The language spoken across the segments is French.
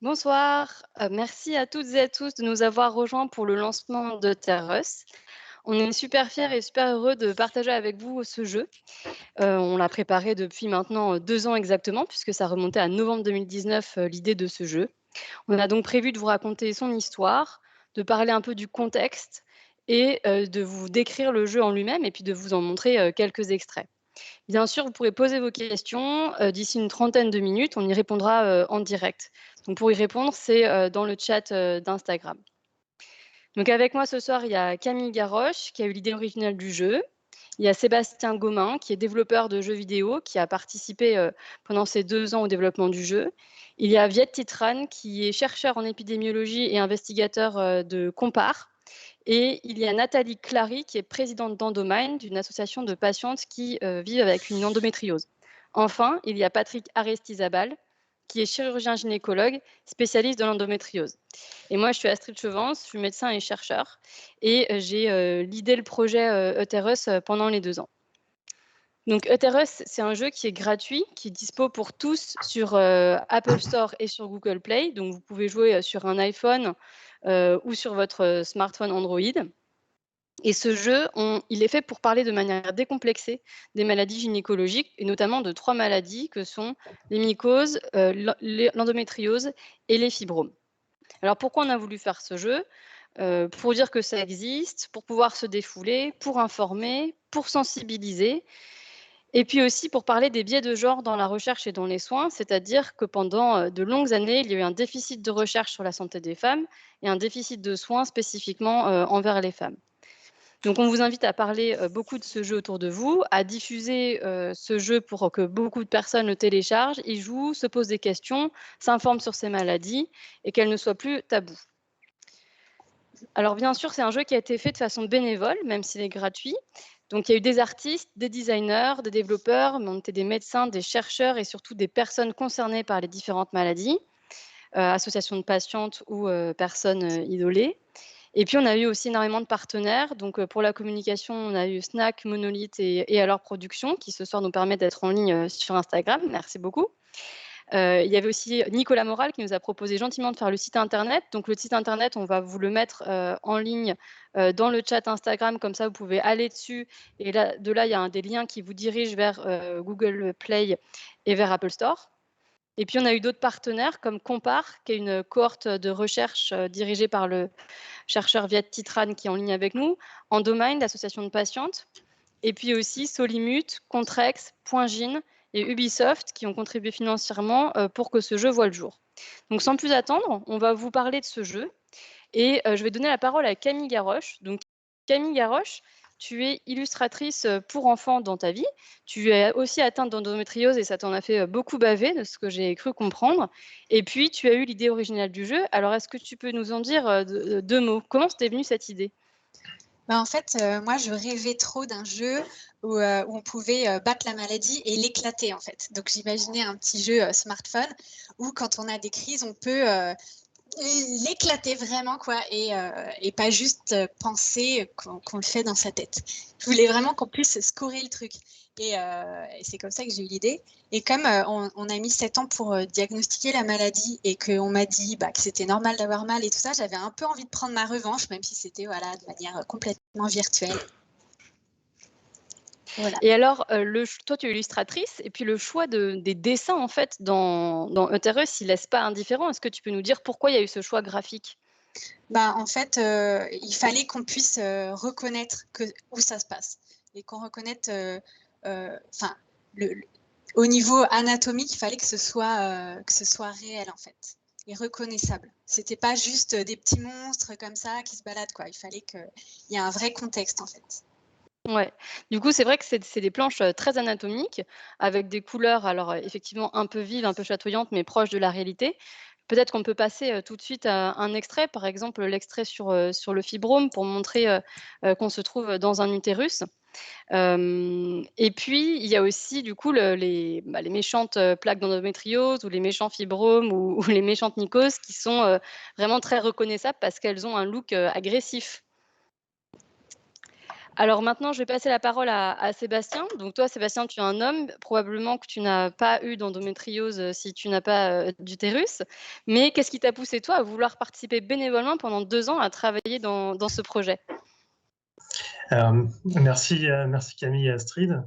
Bonsoir, merci à toutes et à tous de nous avoir rejoints pour le lancement de Terreus. On est super fiers et super heureux de partager avec vous ce jeu. On l'a préparé depuis maintenant 2 ans exactement, puisque ça remontait à novembre 2019, l'idée de ce jeu. On a donc prévu de vous raconter son histoire, de parler un peu du contexte et de vous décrire le jeu en lui-même et puis de vous en montrer, quelques extraits. Bien sûr, vous pourrez poser vos questions, d'ici une trentaine de minutes, on y répondra, en direct. Donc pour y répondre, c'est, dans le chat, d'Instagram. Donc avec moi ce soir, il y a Camille Garroche qui a eu l'idée originale du jeu. Il y a Sébastien Gomin qui est développeur de jeux vidéo, qui a participé, pendant ces 2 ans au développement du jeu. Il y a Viet Titran qui est chercheur en épidémiologie et investigateur, de Compare. Et il y a Nathalie Clary qui est présidente d'Endomind, d'une association de patientes qui, vivent avec une endométriose. Enfin, il y a Patrick Aristizabal qui est chirurgien gynécologue, spécialiste de l'endométriose. Et moi, je suis Astrid Chevance, je suis médecin et chercheur et j'ai, leadé le projet, Euterus, pendant les 2 ans. Donc Euterus, c'est un jeu qui est gratuit, qui est dispo pour tous sur, Apple Store et sur Google Play. Donc vous pouvez jouer, sur un iPhone, ou sur votre, smartphone Android. Et ce jeu, il est fait pour parler de manière décomplexée des maladies gynécologiques et notamment de 3 maladies que sont les mycoses, l'endométriose et les fibromes. Alors pourquoi on a voulu faire ce jeu? Pour dire que ça existe, pour pouvoir se défouler, pour informer, pour sensibiliser et puis aussi pour parler des biais de genre dans la recherche et dans les soins, c'est-à-dire que pendant, de longues années, il y a eu un déficit de recherche sur la santé des femmes et un déficit de soins spécifiquement, envers les femmes. Donc on vous invite à parler, beaucoup de ce jeu autour de vous, à diffuser, ce jeu pour que beaucoup de personnes le téléchargent, y jouent, se posent des questions, s'informent sur ces maladies et qu'elles ne soient plus tabous. Alors bien sûr, c'est un jeu qui a été fait de façon bénévole, même s'il est gratuit. Donc il y a eu des artistes, des designers, des développeurs, mais on était des médecins, des chercheurs et surtout des personnes concernées par les différentes maladies, associations de patientes ou, personnes, isolées. Et puis on a eu aussi énormément de partenaires. Donc, pour la communication, on a eu Snack, Monolith et Alors Productions qui ce soir nous permet d'être en ligne, sur Instagram. Merci beaucoup. Il y avait aussi Nicolas Moral qui nous a proposé gentiment de faire le site internet. Donc le site internet, on va vous le mettre, en ligne, dans le chat Instagram, comme ça vous pouvez aller dessus et là de là, il y a des liens qui vous dirigent vers, Google Play et vers Apple Store. Et puis on a eu d'autres partenaires comme Compare, qui est une cohorte de recherche, dirigée par le chercheur Viet Titran qui est en ligne avec nous, Endomind, l'association de patientes, et puis aussi Solimut, Contrex, Poingine et Ubisoft qui ont contribué financièrement, pour que ce jeu voie le jour. Donc sans plus attendre, on va vous parler de ce jeu et je vais donner la parole à Camille Garroche. Donc Camille Garroche, tu es illustratrice, pour enfants dans ta vie. Tu es aussi atteinte d'endométriose et ça t'en a fait, beaucoup baver de ce que j'ai cru comprendre et puis tu as eu l'idée originale du jeu. Alors est-ce que tu peux nous en dire, 2 mots? Comment t'est venue cette idée? Bah, en fait, moi, je rêvais trop d'un jeu où on pouvait, battre la maladie et l'éclater, en fait. Donc j'imaginais un petit jeu, smartphone où quand on a des crises, on peut, l'éclater vraiment quoi et pas juste, penser qu'on le fait dans sa tête. Je voulais vraiment qu'on puisse scorer le truc et c'est comme ça que j'ai eu l'idée et comme, on a mis 7 ans pour, diagnostiquer la maladie et qu'on m'a dit, bah, que c'était normal d'avoir mal et tout ça, j'avais un peu envie de prendre ma revanche, même si c'était, voilà, de manière, complètement virtuelle. Voilà. Et alors, toi, tu es illustratrice et puis le choix des dessins, en fait, dans Euterus, il laisse pas indifférent. Est-ce que tu peux nous dire pourquoi il y a eu ce choix graphique? Bah, en fait, il fallait qu'on puisse, reconnaître où ça se passe et qu'on reconnaisse, enfin, le au niveau anatomique, il fallait que ce soit réel, en fait et reconnaissable. C'était pas juste, des petits monstres comme ça qui se baladent, quoi. Il fallait qu'il y ait un vrai contexte, en fait. Ouais. Du coup, c'est vrai que c'est des planches, très anatomiques avec des couleurs alors, effectivement un peu vives, un peu chatoyantes, mais proches de la réalité. Peut-être qu'on peut passer, tout de suite à un extrait, par exemple, l'extrait sur le fibrome pour montrer, qu'on se trouve dans un utérus. Et puis il y a aussi du coup les méchantes, plaques d'endométriose ou les méchants fibromes ou ou les méchantes mycoses qui sont, vraiment très reconnaissables parce qu'elles ont un look, agressif. Alors maintenant, je vais passer la parole à Sébastien. Donc toi, Sébastien, tu es un homme. Probablement que tu n'as pas eu d'endométriose, si tu n'as pas, d'utérus. Mais qu'est-ce qui t'a poussé, toi, à vouloir participer bénévolement pendant 2 ans à travailler dans ce projet? Merci Camille et Astrid.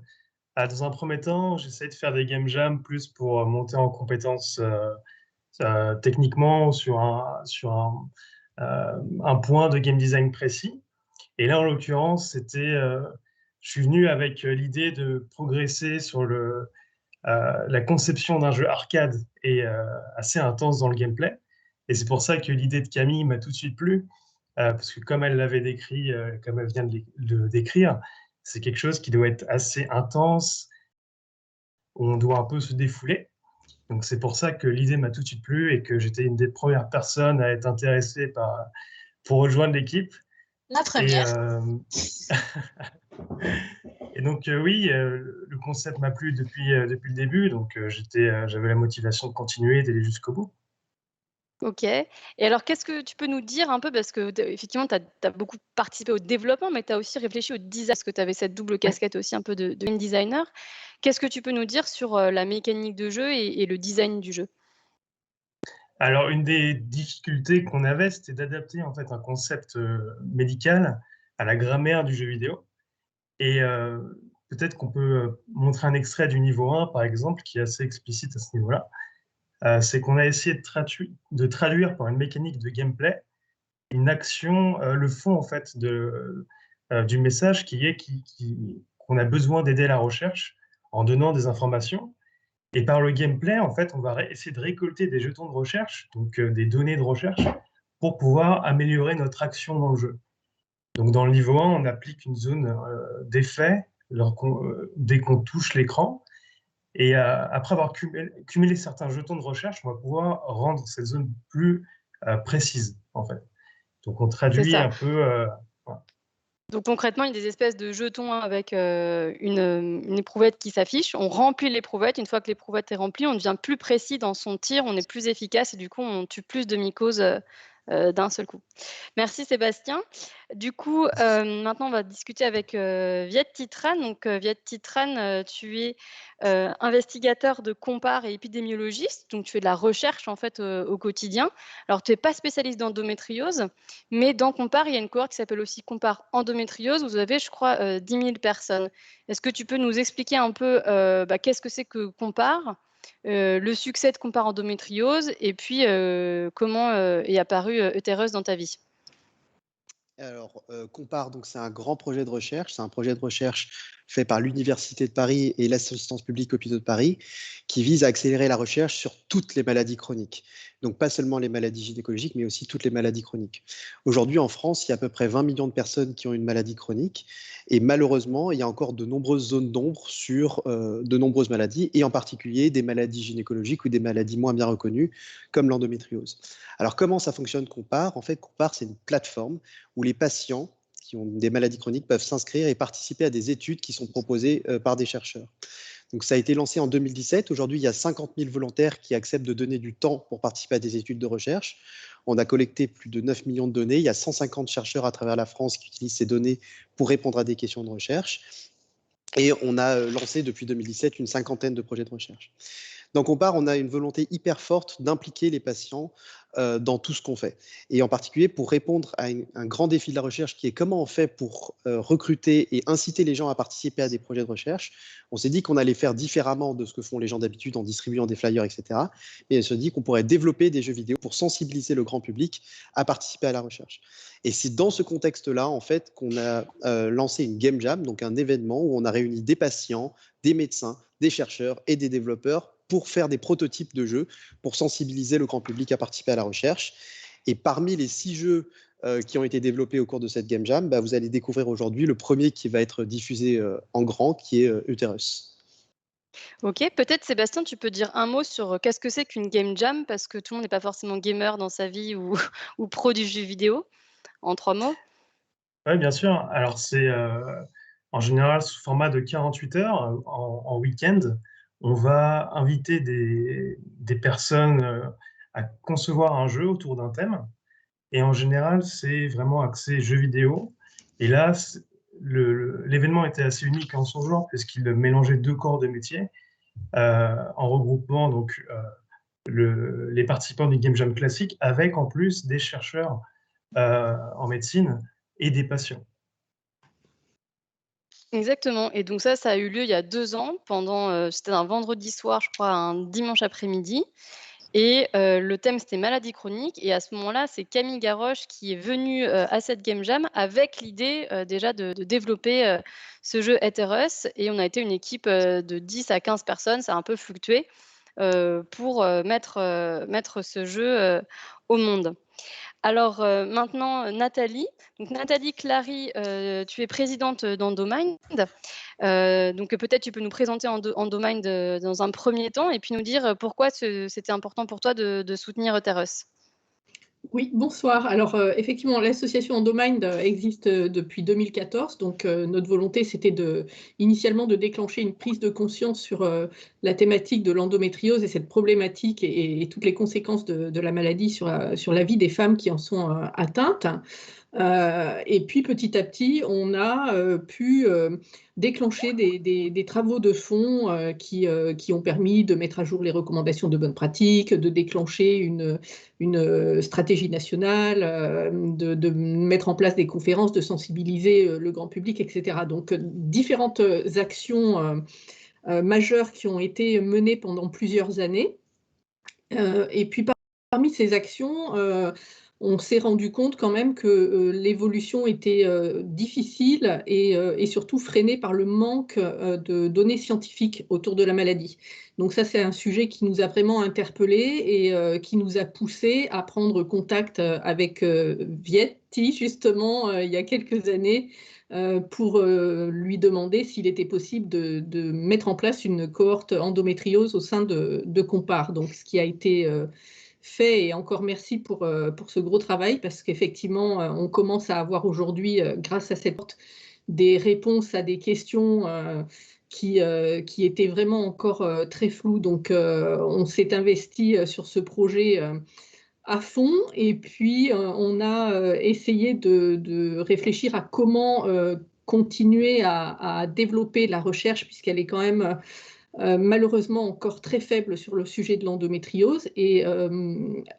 Dans un premier temps, j'essaie de faire des game jams plus pour monter en compétences techniquement sur un point de game design précis. Et là, en l'occurrence, je suis venu avec l'idée de progresser sur la conception d'un jeu arcade et assez intense dans le gameplay. Et c'est pour ça que l'idée de Camille m'a tout de suite plu, parce que comme elle l'avait décrit, comme elle vient de le décrire, c'est quelque chose qui doit être assez intense, où on doit un peu se défouler. Donc c'est pour ça que l'idée m'a tout de suite plu et que j'étais une des premières personnes à être intéressée pour rejoindre l'équipe. La Et, première. et donc oui, le concept m'a plu depuis le début, donc j'avais la motivation de continuer, d'aller jusqu'au bout. OK. Et alors, qu'est-ce que tu peux nous dire un peu, parce que effectivement, tu as beaucoup participé au développement, mais tu as aussi réfléchi au design, parce que tu avais cette double Oui. casquette aussi un peu de game designer. Qu'est-ce que tu peux nous dire sur, la mécanique de jeu et le design du jeu? Alors une des difficultés qu'on avait, c'était d'adapter en fait un concept médical à la grammaire du jeu vidéo. Et peut-être qu'on peut montrer un extrait du niveau 1, par exemple, qui est assez explicite à ce niveau-là. C'est qu'on a essayé de traduire par une mécanique de gameplay une action, le fond en fait du message qu'on a besoin d'aider la recherche en donnant des informations. Et par le gameplay, en fait, on va essayer de récolter des jetons de recherche, donc des données de recherche, pour pouvoir améliorer notre action dans le jeu. Donc dans le niveau 1, on applique une zone d'effet dès qu'on touche l'écran. Et après avoir cumulé certains jetons de recherche, on va pouvoir rendre cette zone plus précise, en fait. Donc on C'est traduit ça. un peu. Voilà. Donc concrètement, il y a des espèces de jetons avec, une éprouvette qui s'affiche. On remplit l'éprouvette. Une fois que l'éprouvette est remplie, on devient plus précis dans son tir, on est plus efficace et du coup, on tue plus de mycoses, d'un seul coup. Merci Sébastien. Du coup, maintenant on va discuter avec, Viet Titran. Donc, Viet Titran, tu es, investigateur de Compare et épidémiologiste, donc tu fais de la recherche en fait, au quotidien. Alors tu es pas spécialiste d'endométriose, mais dans Compare, il y a une cohorte qui s'appelle aussi Compare Endométriose. Vous avez, je crois, 10 000 personnes. Est-ce que tu peux nous expliquer un peu, qu'est-ce que c'est que Compare? Le succès de Compare Endométriose et puis, comment, est apparu, Eutereuse dans ta vie? Alors, Compare, donc c'est un grand projet de recherche. C'est un projet de recherche fait par l'Université de Paris et l'Assistance publique Hôpitaux de Paris, qui vise à accélérer la recherche sur toutes les maladies chroniques. Donc pas seulement les maladies gynécologiques, mais aussi toutes les maladies chroniques. Aujourd'hui, en France, il y a à peu près 20 millions de personnes qui ont une maladie chronique. Et malheureusement, il y a encore de nombreuses zones d'ombre sur de nombreuses maladies, et en particulier des maladies gynécologiques ou des maladies moins bien reconnues, comme l'endométriose. Alors comment ça fonctionne Compare? En fait, Compare, c'est une plateforme où les patients qui ont des maladies chroniques peuvent s'inscrire et participer à des études qui sont proposées par des chercheurs. Donc ça a été lancé en 2017. Aujourd'hui, il y a 50 000 volontaires qui acceptent de donner du temps pour participer à des études de recherche. On a collecté plus de 9 millions de données. Il y a 150 chercheurs à travers la France qui utilisent ces données pour répondre à des questions de recherche. Et on a lancé depuis 2017 une cinquantaine de projets de recherche. Dans Compare, on a une volonté hyper forte d'impliquer les patients dans tout ce qu'on fait. Et en particulier pour répondre à un grand défi de la recherche qui est comment on fait pour recruter et inciter les gens à participer à des projets de recherche. On s'est dit qu'on allait faire différemment de ce que font les gens d'habitude en distribuant des flyers, etc. Et on s'est dit qu'on pourrait développer des jeux vidéo pour sensibiliser le grand public à participer à la recherche. Et c'est dans ce contexte-là, en fait, qu'on a lancé une Game Jam, donc un événement où on a réuni des patients, des médecins, des chercheurs et des développeurs pour faire des prototypes de jeux, pour sensibiliser le grand public à participer à la recherche. Et parmi les 6 jeux qui ont été développés au cours de cette Game Jam, vous allez découvrir aujourd'hui le premier qui va être diffusé en grand, qui est Euterus. OK, peut-être Sébastien, tu peux dire un mot sur, qu'est-ce que c'est qu'une game jam? Parce que tout le monde n'est pas forcément gamer dans sa vie ou ou pro du jeu vidéo, en 3 mots? Ouais, bien sûr. Alors c'est en général sous format de 48 heures en week-end. On va inviter des personnes à concevoir un jeu autour d'un thème. Et en général, c'est vraiment axé jeux vidéo. Et là, l'événement était assez unique en son genre, puisqu'il mélangeait 2 corps de métier, en regroupant donc les participants du Game Jam classique, avec en plus des chercheurs en médecine et des patients. Exactement, et donc ça a eu lieu il y a 2 ans pendant, c'était un vendredi soir, je crois, un dimanche après-midi, et le thème, c'était maladie chronique, et à ce moment-là, c'est Camille Garroche qui est venue, à cette game jam avec l'idée, déjà de développer, ce jeu Heterus, et on a été une équipe, de 10 à 15 personnes, ça a un peu fluctué, pour, mettre ce jeu, au monde. Alors, maintenant, Nathalie. Donc Nathalie Clary, tu es présidente, d'Endomind. Donc peut-être tu peux nous présenter Endomind, dans un premier temps, et puis nous dire, pourquoi c'était important pour toi de soutenir Euteros. Oui, bonsoir. Alors, effectivement, l'association Endomind existe depuis 2014. Donc, notre volonté, c'était initialement de déclencher une prise de conscience sur la thématique de l'endométriose et cette problématique et toutes les conséquences de la maladie sur la vie des femmes qui en sont atteintes. Et puis petit à petit, on a pu déclencher des travaux de fond qui ont permis de mettre à jour les recommandations de bonnes pratiques, de déclencher une stratégie nationale, de mettre en place des conférences, de sensibiliser le grand public, etc. Donc différentes actions majeures qui ont été menées pendant plusieurs années. Et puis parmi ces actions, on s'est rendu compte quand même que l'évolution était difficile et surtout freinée par le manque de données scientifiques autour de la maladie. Donc ça, c'est un sujet qui nous a vraiment interpellés et qui nous a poussés à prendre contact avec Vietti, justement, il y a quelques années, pour lui demander s'il était possible de mettre en place une cohorte endométriose au sein de Compare. Donc, ce qui a été fait, et encore merci pour ce gros travail, parce qu'effectivement, on commence à avoir aujourd'hui, grâce à cette cohorte, des réponses à des questions qui étaient vraiment encore très floues. Donc, on s'est investi sur ce projet à fond, et puis on a essayé de réfléchir à comment continuer à développer la recherche, puisqu'elle est quand même malheureusement encore très faible sur le sujet de l'endométriose, et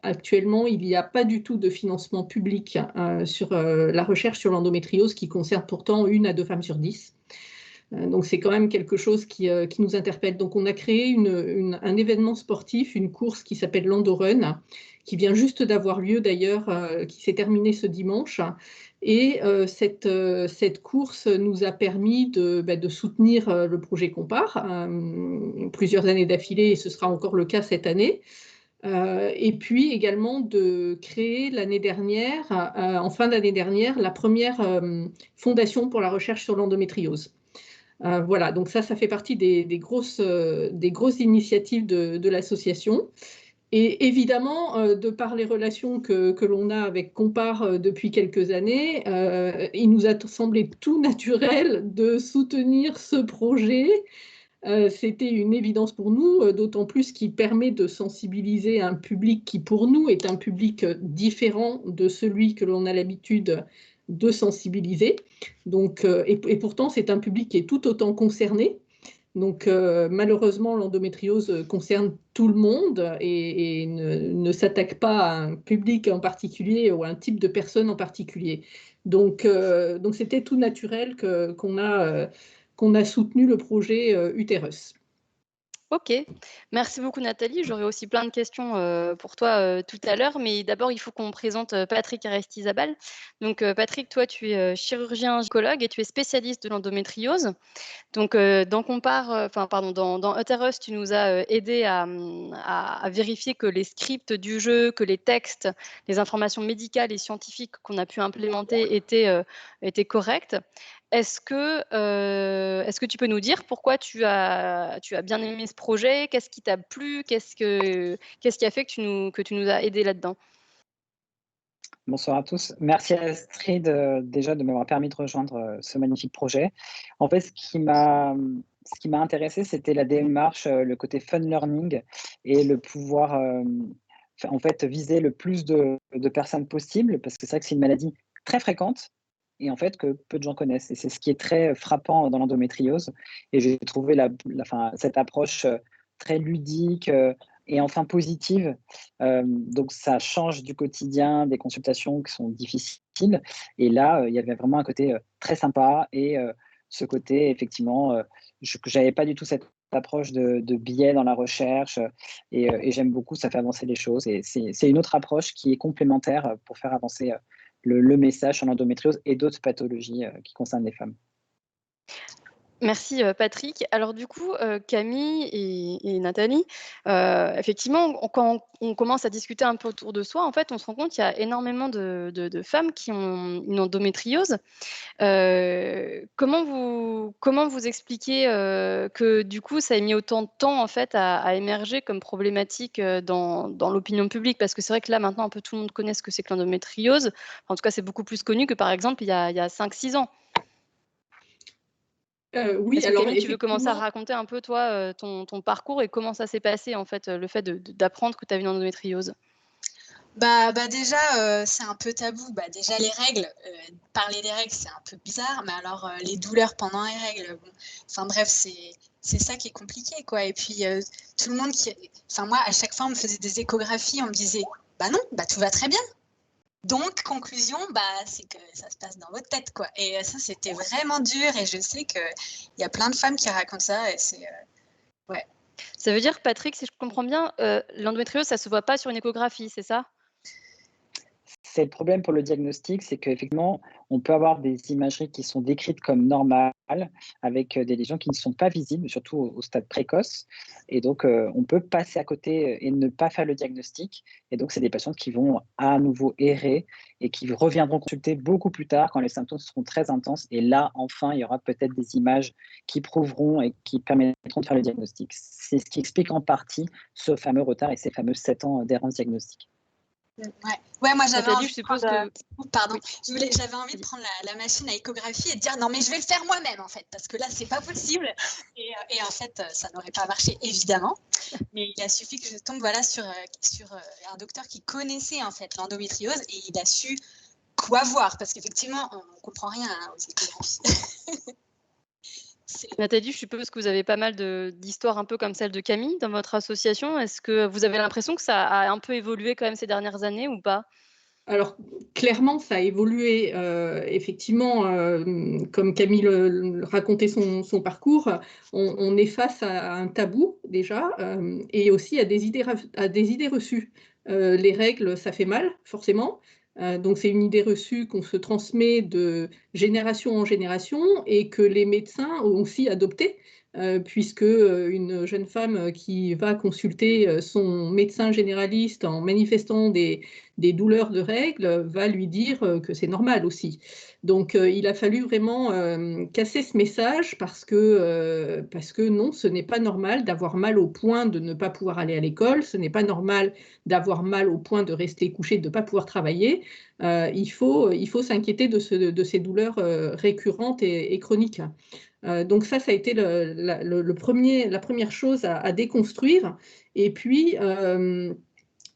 actuellement il n'y a pas du tout de financement public sur la recherche sur l'endométriose, qui concerne pourtant 1 à 2 femmes sur 10. Donc c'est quand même quelque chose qui nous interpelle. Donc on a créé un événement sportif, une course qui s'appelle l'Endorun, qui vient juste d'avoir lieu d'ailleurs, qui s'est terminée ce dimanche. Et cette course nous a permis de soutenir le projet Compare plusieurs années d'affilée, et ce sera encore le cas cette année. Et puis également de créer l'année dernière, en fin d'année dernière, la première fondation pour la recherche sur l'endométriose. Voilà, donc ça fait partie des grosses initiatives de l'association. Et évidemment, de par les relations que l'on a avec Compare depuis quelques années, il nous a semblé tout naturel de soutenir ce projet. C'était une évidence pour nous, d'autant plus qu'il permet de sensibiliser un public qui, pour nous, est un public différent de celui que l'on a l'habitude de sensibiliser. Donc, et pourtant, c'est un public qui est tout autant concerné. Donc, malheureusement, l'endométriose concerne tout le monde et ne s'attaque pas à un public en particulier ou à un type de personne en particulier. Donc c'était tout naturel qu'on a soutenu le projet Utérus. OK. Merci beaucoup Nathalie. J'aurai aussi plein de questions, pour toi, tout à l'heure, mais d'abord il faut qu'on présente, Patrick Aristizabal. Donc, Patrick, toi tu es, chirurgien gynécologue et tu es spécialiste de l'endométriose. Donc, dans Utérus, tu nous as aidé à vérifier que les scripts du jeu, que les textes, les informations médicales et scientifiques qu'on a pu implémenter étaient corrects. Est-ce que tu peux nous dire pourquoi tu as bien aimé ce projet? Qu'est-ce qui t'a plu? Qu'est-ce qui a fait que tu nous as aidés là-dedans? Bonsoir à tous. Merci à Astrid déjà de m'avoir permis de rejoindre ce magnifique projet. En fait, ce qui m'a intéressé, c'était la démarche, le côté fun learning et le pouvoir en fait viser le plus de personnes possible, parce que c'est vrai que c'est une maladie très fréquente et en fait que peu de gens connaissent. Et c'est ce qui est très frappant dans l'endométriose. Et j'ai trouvé cette approche très ludique et enfin positive. Donc ça change du quotidien, des consultations qui sont difficiles. Et là, il y avait vraiment un côté très sympa et ce côté, effectivement, que j'avais pas du tout cette approche de biais dans la recherche et j'aime beaucoup, ça fait avancer les choses. Et c'est une autre approche qui est complémentaire pour faire avancer le message sur l'endométriose et d'autres pathologies qui concernent les femmes. Merci, Patrick. Alors du coup, Camille et Nathalie, effectivement, quand on commence à discuter un peu autour de soi, en fait, on se rend compte qu'il y a énormément de femmes qui ont une endométriose. Comment vous expliquez, que du coup, ça ait mis autant de temps, en fait, à émerger comme problématique, dans l'opinion publique? Parce que c'est vrai que là, maintenant, un peu tout le monde connaît ce que c'est que l'endométriose. En tout cas, c'est beaucoup plus connu que, par exemple, il y a 5-6 ans. Oui, Est-ce que alors Camille, tu veux commencer à effectivement, raconter un peu toi, ton parcours et comment ça s'est passé en fait, le fait d'apprendre que tu avais une endométriose? Bah, déjà, c'est un peu tabou. Bah, déjà les règles, parler des règles, c'est un peu bizarre, mais alors, les douleurs pendant les règles, bon, enfin bref, c'est ça qui est compliqué, quoi. Et puis, tout le monde enfin moi, à chaque fois, on me faisait des échographies, on me disait: «Bah non, bah tout va très bien». Donc conclusion, bah, c'est que ça se passe dans votre tête, quoi. Et ça, c'était vraiment dur et je sais qu'il y a plein de femmes qui racontent ça et c'est, ouais. Ça veut dire, Patrick, si je comprends bien, l'endométriose, ça se voit pas sur une échographie, c'est ça? C'est le problème pour le diagnostic, c'est qu'effectivement, on peut avoir des imageries qui sont décrites comme normales, avec des lésions qui ne sont pas visibles, surtout au stade précoce. Et donc, on peut passer à côté et ne pas faire le diagnostic. Et donc, c'est des patientes qui vont à nouveau errer et qui reviendront consulter beaucoup plus tard quand les symptômes seront très intenses. Et là, enfin, il y aura peut-être des images qui prouveront et qui permettront de faire le diagnostic. C'est ce qui explique en partie ce fameux retard et ces fameux 7 ans d'errance diagnostique. Ouais, moi j'avais Nathalie, envie je de prendre, suppose que pardon, oui, j'avais envie de prendre la machine à échographie et de dire non mais je vais le faire moi-même en fait parce que là c'est pas possible et en fait ça n'aurait pas marché évidemment, mais il a suffi que je tombe voilà sur un docteur qui connaissait en fait l'endométriose et il a su quoi voir parce qu'effectivement on comprend rien aux échographies. Nathalie, je suppose que vous avez pas mal d'histoires un peu comme celle de Camille dans votre association. Est-ce que vous avez l'impression que ça a un peu évolué quand même ces dernières années ou pas? Alors, clairement, ça a évolué, effectivement, comme Camille le racontait son parcours, on est face à un tabou déjà, et aussi à des idées reçues. Les règles, ça fait mal, forcément, donc c'est une idée reçue qu'on se transmet de génération en génération et que les médecins ont aussi adoptée, puisque, une jeune femme, qui va consulter, son médecin généraliste en manifestant des douleurs de règles, va lui dire que c'est normal aussi. Donc, il a fallu vraiment casser ce message parce que non, ce n'est pas normal d'avoir mal au point de ne pas pouvoir aller à l'école, ce n'est pas normal d'avoir mal au point de rester couché, de ne pas pouvoir travailler. Il faut s'inquiéter de ces douleurs récurrentes et chroniques. Donc ça a été la première chose à déconstruire. Et puis,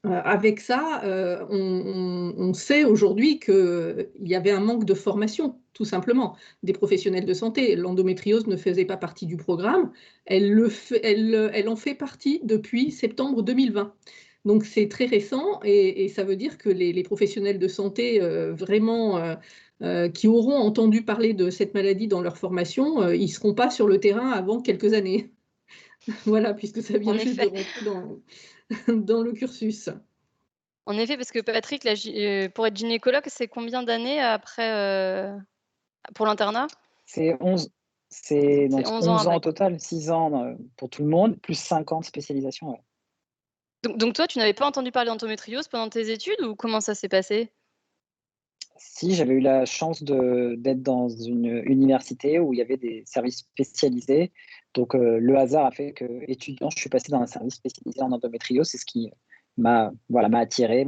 avec ça, on sait aujourd'hui qu'il y avait un manque de formation, tout simplement, des professionnels de santé. L'endométriose ne faisait pas partie du programme. Elle en fait partie depuis septembre 2020. Donc c'est très récent et ça veut dire que les professionnels de santé vraiment qui auront entendu parler de cette maladie dans leur formation, ils ne seront pas sur le terrain avant quelques années. Voilà, puisque ça vient En juste de effet. rentrer dans le cursus. En effet, parce que Patrick, pour être gynécologue, c'est combien d'années après, pour l'internat? C'est 11, c'est C'est donc 11 ans 11 ans après, au quoi. total, 6 ans pour tout le monde, plus 5 ans de spécialisation. Ouais. Donc toi, tu n'avais pas entendu parler d'endométriose pendant tes études ou comment ça s'est passé? Si, j'avais eu la chance d'être dans une université où il y avait des services spécialisés. Donc, le hasard a fait que, étudiant, je suis passé dans un service spécialisé en endométriose. C'est ce qui m'a attiré,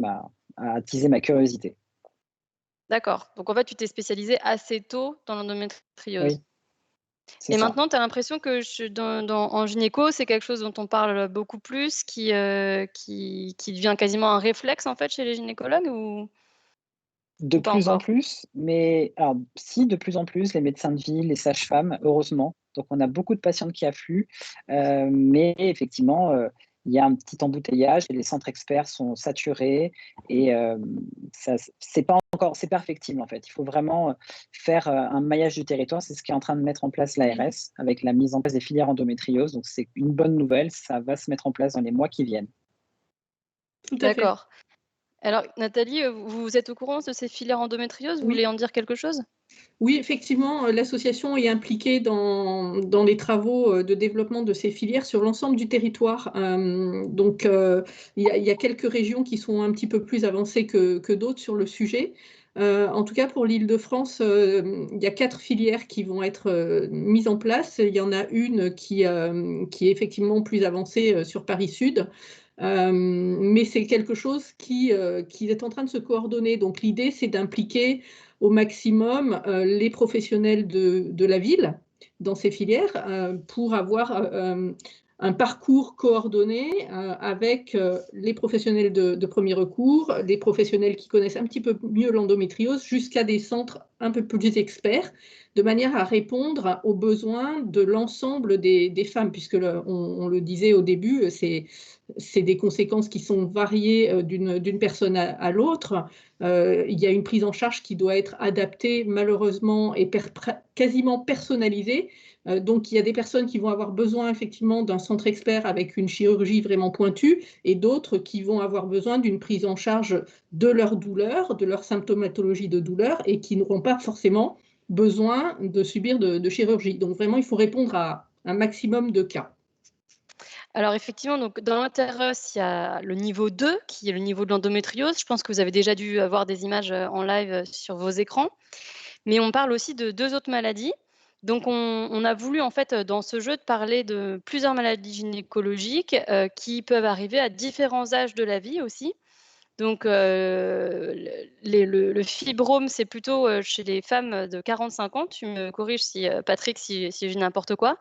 a attisé ma curiosité. D'accord. Donc en fait, tu t'es spécialisée assez tôt dans l'endométriose. Oui, c'est Et ça. maintenant, tu as l'impression que en gynéco, c'est quelque chose dont on parle beaucoup plus, qui devient quasiment un réflexe en fait chez les gynécologues ou? De Ou pas plus en encore? plus, mais alors si, de plus en plus, les médecins de ville, les sages-femmes, heureusement. Donc on a beaucoup de patientes qui affluent, mais effectivement, il y a un petit embouteillage et les centres experts sont saturés et ça c'est perfectible en fait. Il faut vraiment, faire, un maillage du territoire. C'est ce qu'est en train de mettre en place l'ARS avec la mise en place des filières endométriose. Donc c'est une bonne nouvelle, ça va se mettre en place dans les mois qui viennent. Tout à fait. D'accord. Alors Nathalie, vous êtes au courant de ces filières endométriose? Vous voulez Oui. en dire quelque chose? Oui, effectivement, l'association est impliquée dans les travaux de développement de ces filières sur l'ensemble du territoire. Donc, il y a quelques régions qui sont un petit peu plus avancées que d'autres sur le sujet. En tout cas, pour l'Île-de-France, il y a 4 filières qui vont être mises en place. Il y en a une qui est effectivement plus avancée sur Paris Sud. Mais c'est quelque chose qui est en train de se coordonner. Donc, l'idée, c'est d'impliquer au maximum les professionnels de la ville dans ces filières pour avoir un parcours coordonné avec les professionnels de premier recours, les professionnels qui connaissent un petit peu mieux l'endométriose, jusqu'à des centres un peu plus experts, de manière à répondre aux besoins de l'ensemble des femmes, puisque on le disait au début, c'est des conséquences qui sont variées d'une personne à l'autre. Il y a une prise en charge qui doit être adaptée malheureusement et quasiment personnalisée. Donc il y a des personnes qui vont avoir besoin effectivement d'un centre expert avec une chirurgie vraiment pointue et d'autres qui vont avoir besoin d'une prise en charge de leur douleur, de leur symptomatologie de douleur et qui n'auront pas forcément besoin de subir de chirurgie. Donc vraiment, il faut répondre à un maximum de cas. Alors effectivement, donc dans l'interros, il y a le niveau 2 qui est le niveau de l'endométriose. Je pense que vous avez déjà dû avoir des images, en live, sur vos écrans. Mais on parle aussi de 2 autres maladies. Donc on a voulu en fait, dans ce jeu de parler de plusieurs maladies gynécologiques, qui peuvent arriver à différents âges de la vie aussi. Donc le fibrome, c'est plutôt, chez les femmes de 45 ans. Tu me corriges si, Patrick, si je dis n'importe quoi.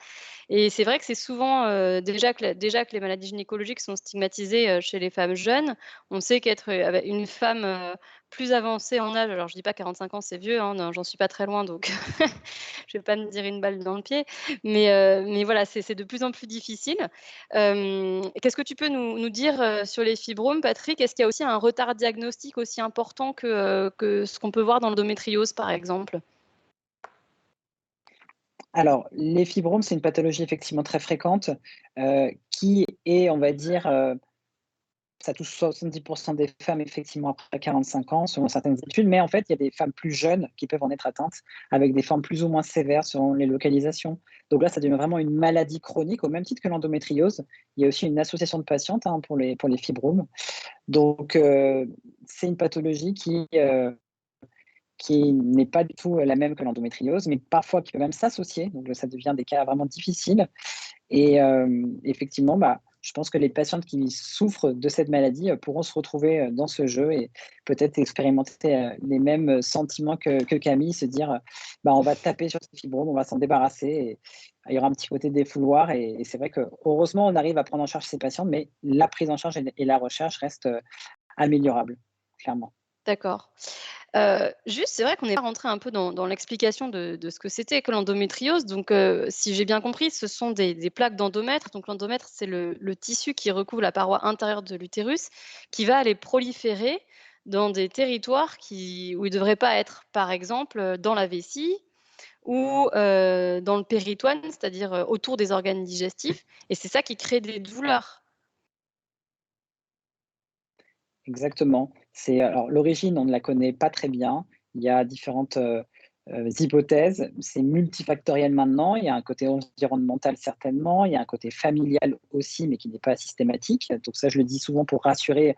Et c'est vrai que c'est souvent, déjà que les maladies gynécologiques sont stigmatisées, chez les femmes jeunes. On sait qu'être, ave une femme, plus avancée en âge, alors je dis pas 45 ans, c'est vieux, hein, non, j'en suis pas très loin, donc je vais pas me tirer une balle dans le pied. Mais voilà, c'est de plus en plus difficile. Qu'est-ce que tu peux nous dire, sur les fibromes, Patrick? Est-ce qu'il y a aussi un retard diagnostique aussi important que ce qu'on peut voir dans l'endométriose, par exemple? Alors, les fibromes, c'est une pathologie effectivement très fréquente, qui est, on va dire, ça touche 70% des femmes effectivement après 45 ans, selon certaines études, mais en fait, il y a des femmes plus jeunes qui peuvent en être atteintes, avec des formes plus ou moins sévères selon les localisations. Donc là, ça devient vraiment une maladie chronique, au même titre que l'endométriose. Il y a aussi une association de patientes hein, pour les fibromes. Donc, c'est une pathologie qui n'est pas du tout la même que l'endométriose, mais parfois qui peut même s'associer. Donc, ça devient des cas vraiment difficiles. Et effectivement, bah, je pense que les patientes qui souffrent de cette maladie pourront se retrouver dans ce jeu et peut-être expérimenter les mêmes sentiments que Camille, se dire bah, on va taper sur ces fibromes, on va s'en débarrasser. Et il y aura un petit côté défouloir. Et c'est vrai que heureusement, on arrive à prendre en charge ces patientes, mais la prise en charge et la recherche restent améliorables, clairement. D'accord. Juste, c'est vrai qu'on est rentré un peu dans l'explication de ce que c'était que l'endométriose. Donc, si j'ai bien compris, ce sont des plaques d'endomètre. Donc l'endomètre, c'est le tissu qui recouvre la paroi intérieure de l'utérus, qui va aller proliférer dans des territoires où il ne devrait pas être. Par exemple, dans la vessie ou, dans le péritoine, c'est-à-dire, autour des organes digestifs, et c'est ça qui crée des douleurs. Exactement. C'est alors l'origine, on ne la connaît pas très bien. Il y a différentes, hypothèses. C'est multifactoriel maintenant. Il y a un côté environnemental certainement, il y a un côté familial aussi, mais qui n'est pas systématique. Donc ça, je le dis souvent pour rassurer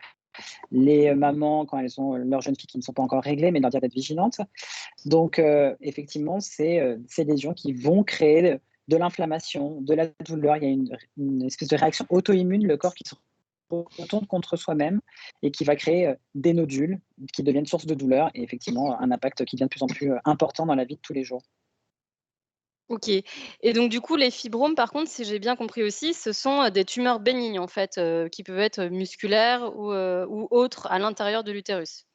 les mamans quand elles ont leurs jeunes filles qui ne sont pas encore réglées, mais leur dire d'être vigilantes. Donc effectivement, c'est ces lésions qui vont créer de l'inflammation, de la douleur. Il y a une espèce de réaction auto-immune, le corps qui se retourne contre soi-même et qui va créer des nodules qui deviennent source de douleur et effectivement un impact qui devient de plus en plus important dans la vie de tous les jours. OK, et donc du coup, les fibromes, par contre, si j'ai bien compris aussi, ce sont, des tumeurs bénignes, en fait, qui peuvent être musculaires ou autres à l'intérieur de l'utérus?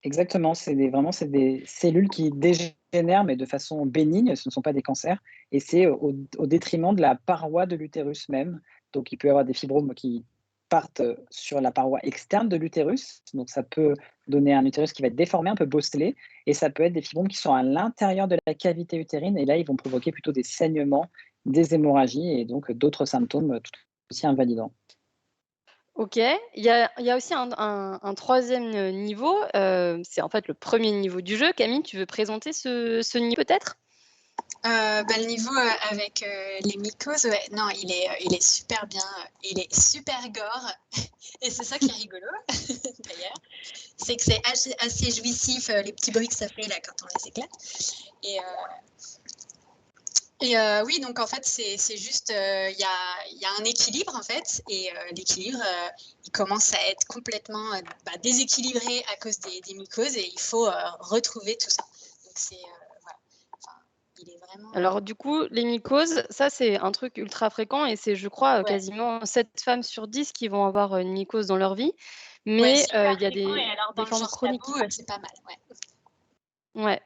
Exactement, c'est des cellules qui dégénèrent, mais de façon bénigne, ce ne sont pas des cancers, et c'est au détriment de la paroi de l'utérus même. Donc, il peut y avoir des fibromes qui partent sur la paroi externe de l'utérus, donc ça peut donner un utérus qui va être déformé, un peu bosselé, et ça peut être des fibromes qui sont à l'intérieur de la cavité utérine, et là, ils vont provoquer plutôt des saignements, des hémorragies, et donc d'autres symptômes tout aussi invalidants. OK. Il y a aussi un 3e niveau, c'est en fait le premier niveau du jeu. Camille, tu veux présenter ce niveau peut-être? Le niveau avec les mycoses, ouais, non, il est super bien, il est super gore, et c'est ça qui est rigolo d'ailleurs, c'est que c'est assez jouissif, les petits bruits que ça fait là quand on les éclate. Oui, donc en fait, c'est juste, il y a un équilibre en fait, et l'équilibre, il commence à être complètement déséquilibré à cause des mycoses, et il faut retrouver tout ça. Donc voilà, enfin, il est vraiment. Alors du coup, les mycoses, ça c'est un truc ultra fréquent et c'est je crois, Ouais. quasiment 7 femmes sur 10 qui vont avoir, une mycose dans leur vie. Ouais, Mais, c'est hyper il y a fréquent, et alors dans des le formes genre chroniques. tabou, c'est pas mal, ouais. Ouais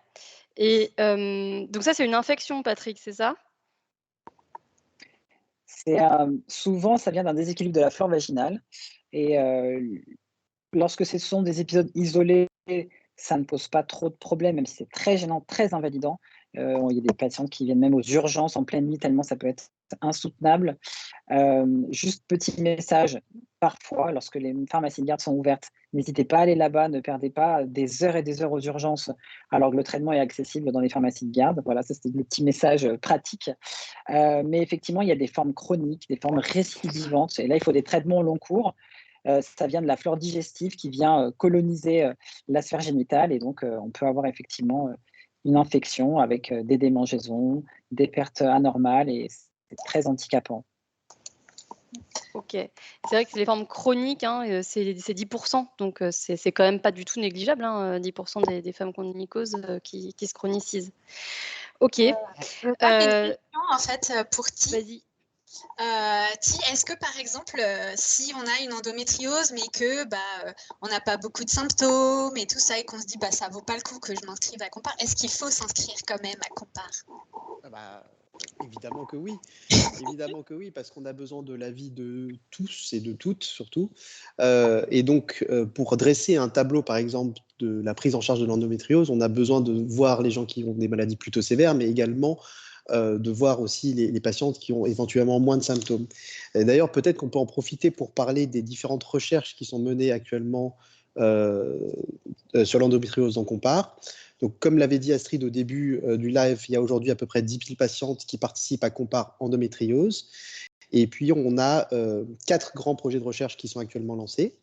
et donc ça c'est une infection Patrick, c'est ça? C'est, souvent, ça vient d'un déséquilibre de la flore vaginale, et lorsque ce sont des épisodes isolés, ça ne pose pas trop de problèmes, même si c'est très gênant, très invalidant. Il y a des patientes qui viennent même aux urgences en pleine nuit tellement ça peut être insoutenable. Juste petit message, parfois, lorsque les pharmacies de garde sont ouvertes, n'hésitez pas à aller là-bas, ne perdez pas des heures et des heures aux urgences, alors que le traitement est accessible dans les pharmacies de garde. Voilà, ça, c'est le petit message, pratique. Mais effectivement, il y a des formes chroniques, des formes récidivantes, et là, il faut des traitements au long cours. Ça vient de la flore digestive qui vient, coloniser, la sphère génitale, et donc on peut avoir effectivement, une infection avec, des démangeaisons, des pertes anormales, et c'est très handicapant. OK. C'est vrai que les formes chroniques, hein, c'est 10 donc c'est quand même pas du tout négligeable, hein, 10 des femmes qui ont une mycose, qui se chronicisent. OK, Moi, j'ai une question en fait, pour Ti. vas-y. Ti, est-ce que par exemple, si on a une endométriose, mais que on n'a pas beaucoup de symptômes et tout ça, et qu'on se dit ça vaut pas le coup que je m'inscrive à Compare, est-ce qu'il faut s'inscrire quand même à Compare? Évidemment que oui. Évidemment que oui, parce qu'on a besoin de l'avis de tous et de toutes surtout. Et donc, pour dresser un tableau, par exemple, de la prise en charge de l'endométriose, on a besoin de voir les gens qui ont des maladies plutôt sévères, mais également de voir aussi les patientes qui ont éventuellement moins de symptômes. D'ailleurs, peut-être qu'on peut en profiter pour parler des différentes recherches qui sont menées actuellement sur l'endométriose dans Compare. Donc, comme l'avait dit Astrid au début du live, il y a aujourd'hui à peu près 10 000 patientes qui participent à Compare endométriose. Et puis, on a 4 grands projets de recherche qui sont actuellement lancés.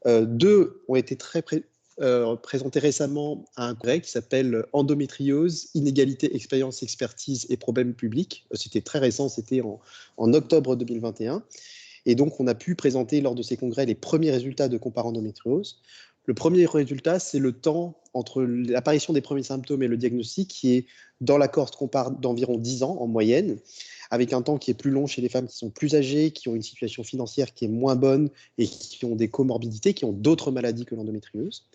2 ont été présentés récemment à un congrès qui s'appelle Endométriose, inégalité, expérience, expertise et problèmes publics. C'était très récent, c'était en octobre 2021. Et donc, on a pu présenter lors de ces congrès les premiers résultats de Compare endométriose. Le premier résultat, c'est le temps entre l'apparition des premiers symptômes et le diagnostic, qui est dans la cohorte Compare d'environ 10 ans en moyenne, avec un temps qui est plus long chez les femmes qui sont plus âgées, qui ont une situation financière qui est moins bonne et qui ont des comorbidités, qui ont d'autres maladies que l'endométriose.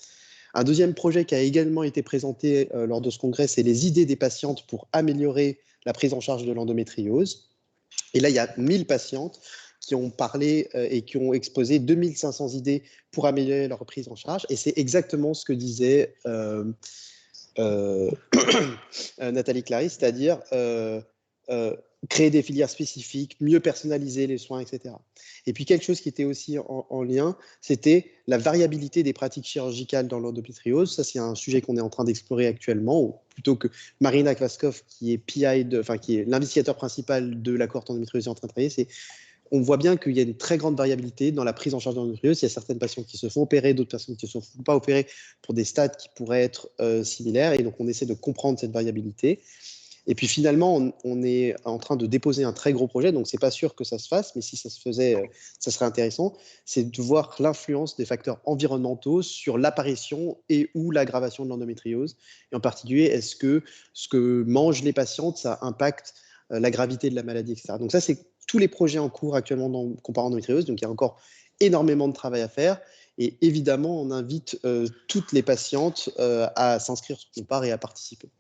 Un deuxième projet qui a également été présenté lors de ce congrès, c'est les idées des patientes pour améliorer la prise en charge de l'endométriose. Et là, il y a 1000 patientes qui ont parlé et qui ont exposé 2500 idées pour améliorer leur prise en charge. Et c'est exactement ce que disait Nathalie Clary, c'est-à-dire créer des filières spécifiques, mieux personnaliser les soins, etc. Et puis quelque chose qui était aussi en lien, c'était la variabilité des pratiques chirurgicales dans l'endométriose. Ça, c'est un sujet qu'on est en train d'explorer actuellement, ou plutôt que Marina Kvaskov, qui est PI, qui est l'investigateur principal de la cohorte endométriose, est en train de travailler. On voit bien qu'il y a une très grande variabilité dans la prise en charge de l'endométriose. Il y a certaines patientes qui se font opérer, d'autres personnes qui ne se font pas opérer pour des stades qui pourraient être similaires. Et donc, on essaie de comprendre cette variabilité. Et puis finalement, on est en train de déposer un très gros projet, donc c'est pas sûr que ça se fasse, mais si ça se faisait, ça serait intéressant, c'est de voir l'influence des facteurs environnementaux sur l'apparition et ou l'aggravation de l'endométriose. Et en particulier, est-ce que ce que mangent les patientes, ça impacte la gravité de la maladie, etc. Donc ça, c'est tous les projets en cours actuellement dans Compare endométriose, donc il y a encore énormément de travail à faire. Et évidemment, on invite toutes les patientes à s'inscrire sur Compare et à participer.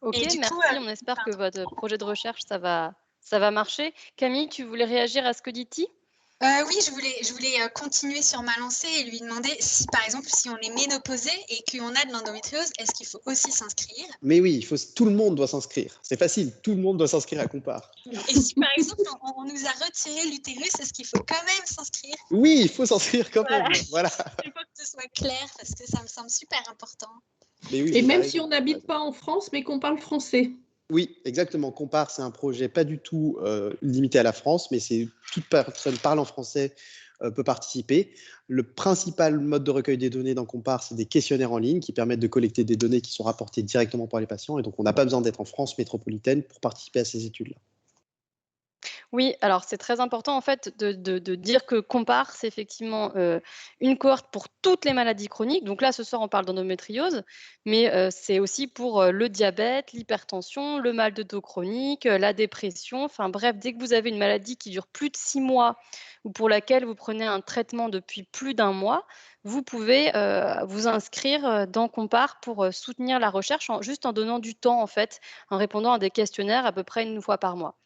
Ok, Et du merci. coup, On espère que votre projet de recherche, ça va marcher. Camille, tu voulais réagir à ce que dit Ti? Oui, je voulais continuer sur ma lancée et lui demander si, par exemple, si on est ménopausé et qu'on a de l'endométriose, est-ce qu'il faut aussi s'inscrire? Mais oui, tout le monde doit s'inscrire. C'est facile, tout le monde doit s'inscrire à Compare. Et si, par exemple, on nous a retiré l'utérus, est-ce qu'il faut quand même s'inscrire? Oui, il faut s'inscrire quand Voilà. même. Voilà. Il faut que ce soit clair parce que ça me semble super important. Mais oui, Et vous même avez si raison. on n'habite pas en France, mais qu'on parle français. Oui, exactement. Compare, c'est un projet pas du tout limité à la France, mais c'est toute personne parlant français peut participer. Le principal mode de recueil des données dans Compare, c'est des questionnaires en ligne qui permettent de collecter des données qui sont rapportées directement par les patients. Et donc, on n'a pas besoin d'être en France métropolitaine pour participer à ces études-là. Oui, alors c'est très important en fait de dire que Compare, c'est effectivement une cohorte pour toutes les maladies chroniques. Donc là, ce soir, on parle d'endométriose, mais c'est aussi pour le diabète, l'hypertension, le mal de dos chronique, la dépression. Enfin bref, dès que vous avez une maladie qui dure plus de 6 mois ou pour laquelle vous prenez un traitement depuis plus d'un mois, vous pouvez vous inscrire dans Compare pour soutenir la recherche juste en donnant du temps en fait, en répondant à des questionnaires à peu près une fois par mois.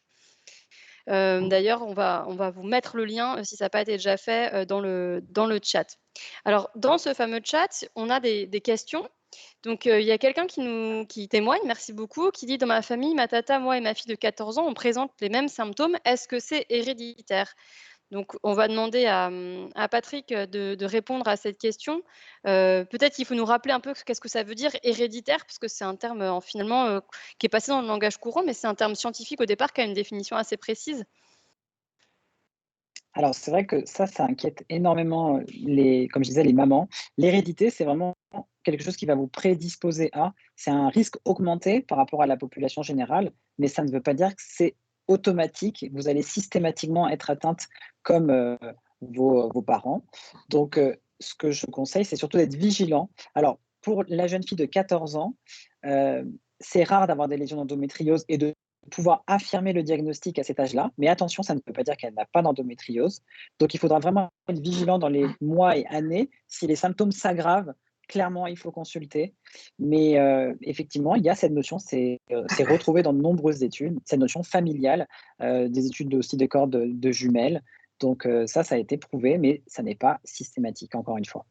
D'ailleurs, on va vous mettre le lien, si ça n'a pas été déjà fait, dans le chat. Alors, dans ce fameux chat, on a des questions. Donc, il y a quelqu'un qui témoigne, merci beaucoup, qui dit: «Dans ma famille, ma tata, moi et ma fille de 14 ans, on présente les mêmes symptômes. Est-ce que c'est héréditaire?» Donc, on va demander à Patrick de répondre à cette question. Peut-être qu'il faut nous rappeler un peu qu'est-ce que ça veut dire héréditaire, parce que c'est un terme finalement qui est passé dans le langage courant, mais c'est un terme scientifique au départ qui a une définition assez précise. Alors, c'est vrai que ça inquiète énormément comme je disais, les mamans. L'hérédité, c'est vraiment quelque chose qui va vous prédisposer à. C'est un risque augmenté par rapport à la population générale, mais ça ne veut pas dire que c'est automatique. Vous allez systématiquement être atteinte comme vos parents. Donc, ce que je conseille, c'est surtout d'être vigilant. Alors, pour la jeune fille de 14 ans, euh, c'est rare d'avoir des lésions d'endométriose et de pouvoir affirmer le diagnostic à cet âge-là. Mais attention, ça ne veut pas dire qu'elle n'a pas d'endométriose. Donc, il faudra vraiment être vigilant dans les mois et années. Si les symptômes s'aggravent, clairement, il faut consulter. Mais effectivement, il y a cette notion, c'est retrouvé dans de nombreuses études, cette notion familiale, des études aussi de corps de jumelles. Donc, ça a été prouvé, mais ça n'est pas systématique, encore une fois.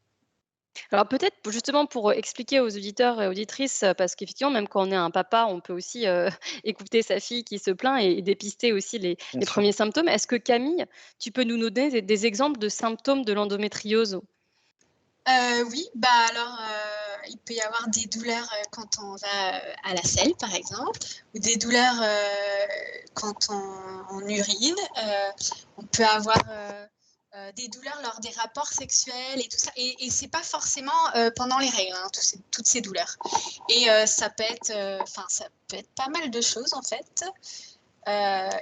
Alors peut-être justement pour expliquer aux auditeurs et auditrices, parce qu'effectivement, même quand on est un papa, on peut aussi écouter sa fille qui se plaint et dépister aussi les Bien sûr. premiers symptômes. Est-ce que Camille, tu peux nous donner des exemples de symptômes de l'endométriose? Oui, alors, il peut y avoir des douleurs quand on va à la selle, par exemple, ou des douleurs quand on urine. On peut avoir des douleurs lors des rapports sexuels et tout ça. Et c'est pas forcément pendant les règles, hein, toutes ces douleurs. Et ça peut être pas mal de choses, en fait.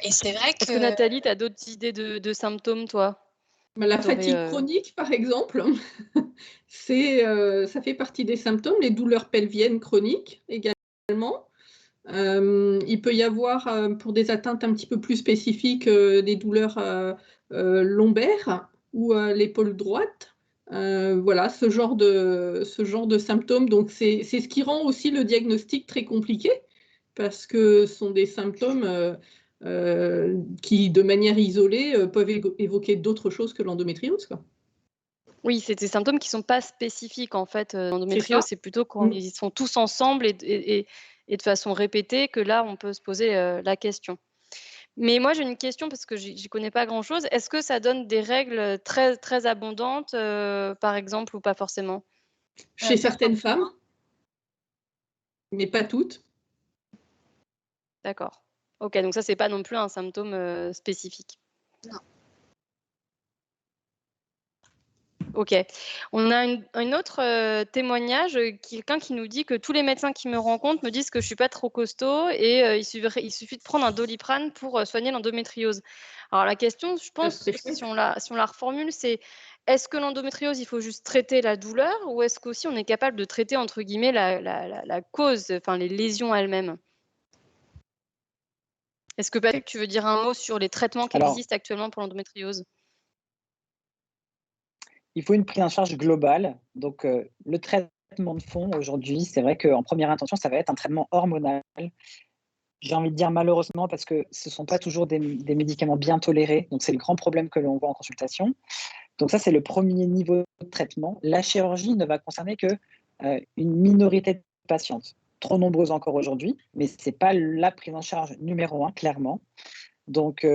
Et c'est vrai Est-ce que Nathalie, tu as d'autres idées de symptômes, toi? La T'aurais, fatigue chronique, par exemple, ça fait partie des symptômes. Les douleurs pelviennes chroniques également. Il peut y avoir, pour des atteintes un petit peu plus spécifiques, des douleurs lombaires ou l'épaule droite. Voilà, ce genre de symptômes. Donc, c'est ce qui rend aussi le diagnostic très compliqué, parce que ce sont des symptômes qui, de manière isolée, peuvent évoquer d'autres choses que l'endométriose, quoi. Oui, c'est des symptômes qui ne sont pas spécifiques en fait, C'est l'endométriose, ça. c'est plutôt quand ils sont tous ensemble et de façon répétée que là, on peut se poser, la question. Mais moi, j'ai une question parce que j'y connais pas grand-chose. Est-ce que ça donne des règles, très très abondantes, par exemple, ou pas forcément? Chez pas certaines forcément. femmes, mais pas toutes. D'accord. OK, donc ça, c'est pas non plus un symptôme, spécifique. Non. OK. On a un autre, témoignage, quelqu'un qui nous dit que tous les médecins qui me rencontrent me disent que je suis pas trop costaud et il suffit de prendre un Doliprane pour, soigner l'endométriose. Alors la question, je pense, C'est chouette. si on la reformule, c'est: est-ce que l'endométriose, il faut juste traiter la douleur ou est-ce qu'aussi on est capable de traiter entre guillemets «la cause», enfin les lésions elles-mêmes? Est-ce que Patrick, tu veux dire un mot sur les traitements qui Alors, existent actuellement pour l'endométriose? il faut une prise en charge globale. Donc, le traitement de fond, aujourd'hui, c'est vrai qu'en première intention, ça va être un traitement hormonal. J'ai envie de dire malheureusement parce que ce ne sont pas toujours des médicaments bien tolérés. Donc, c'est le grand problème que l'on voit en consultation. Donc ça, c'est le premier niveau de traitement. La chirurgie ne va concerner que une minorité de patientes, trop nombreuses encore aujourd'hui, mais ce n'est pas la prise en charge numéro 1, clairement. Donc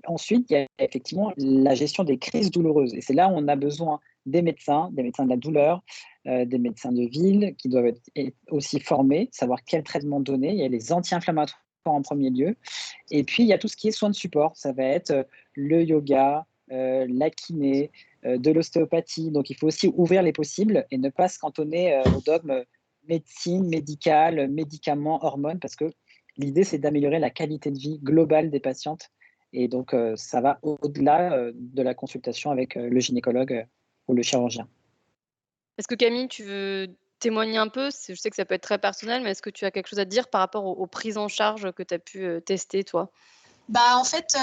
ensuite, il y a effectivement la gestion des crises douloureuses. Et c'est là où on a besoin des médecins de la douleur, des médecins de ville qui doivent être aussi formés, savoir quel traitement donner. Il y a les anti-inflammatoires en premier lieu. Et puis, il y a tout ce qui est soins de support. Ça va être le yoga, la kiné, de l'ostéopathie. Donc, il faut aussi ouvrir les possibles et ne pas se cantonner au dogme médecine, médicale, médicaments, hormones, parce que l'idée, c'est d'améliorer la qualité de vie globale des patientes. Et donc, ça va au-delà de la consultation avec le gynécologue ou le chirurgien. Est-ce que Camille, tu veux témoigner un peu? Je sais que ça peut être très personnel, mais est-ce que tu as quelque chose à dire par rapport aux prises en charge que tu as pu tester, toi? Bah, en fait,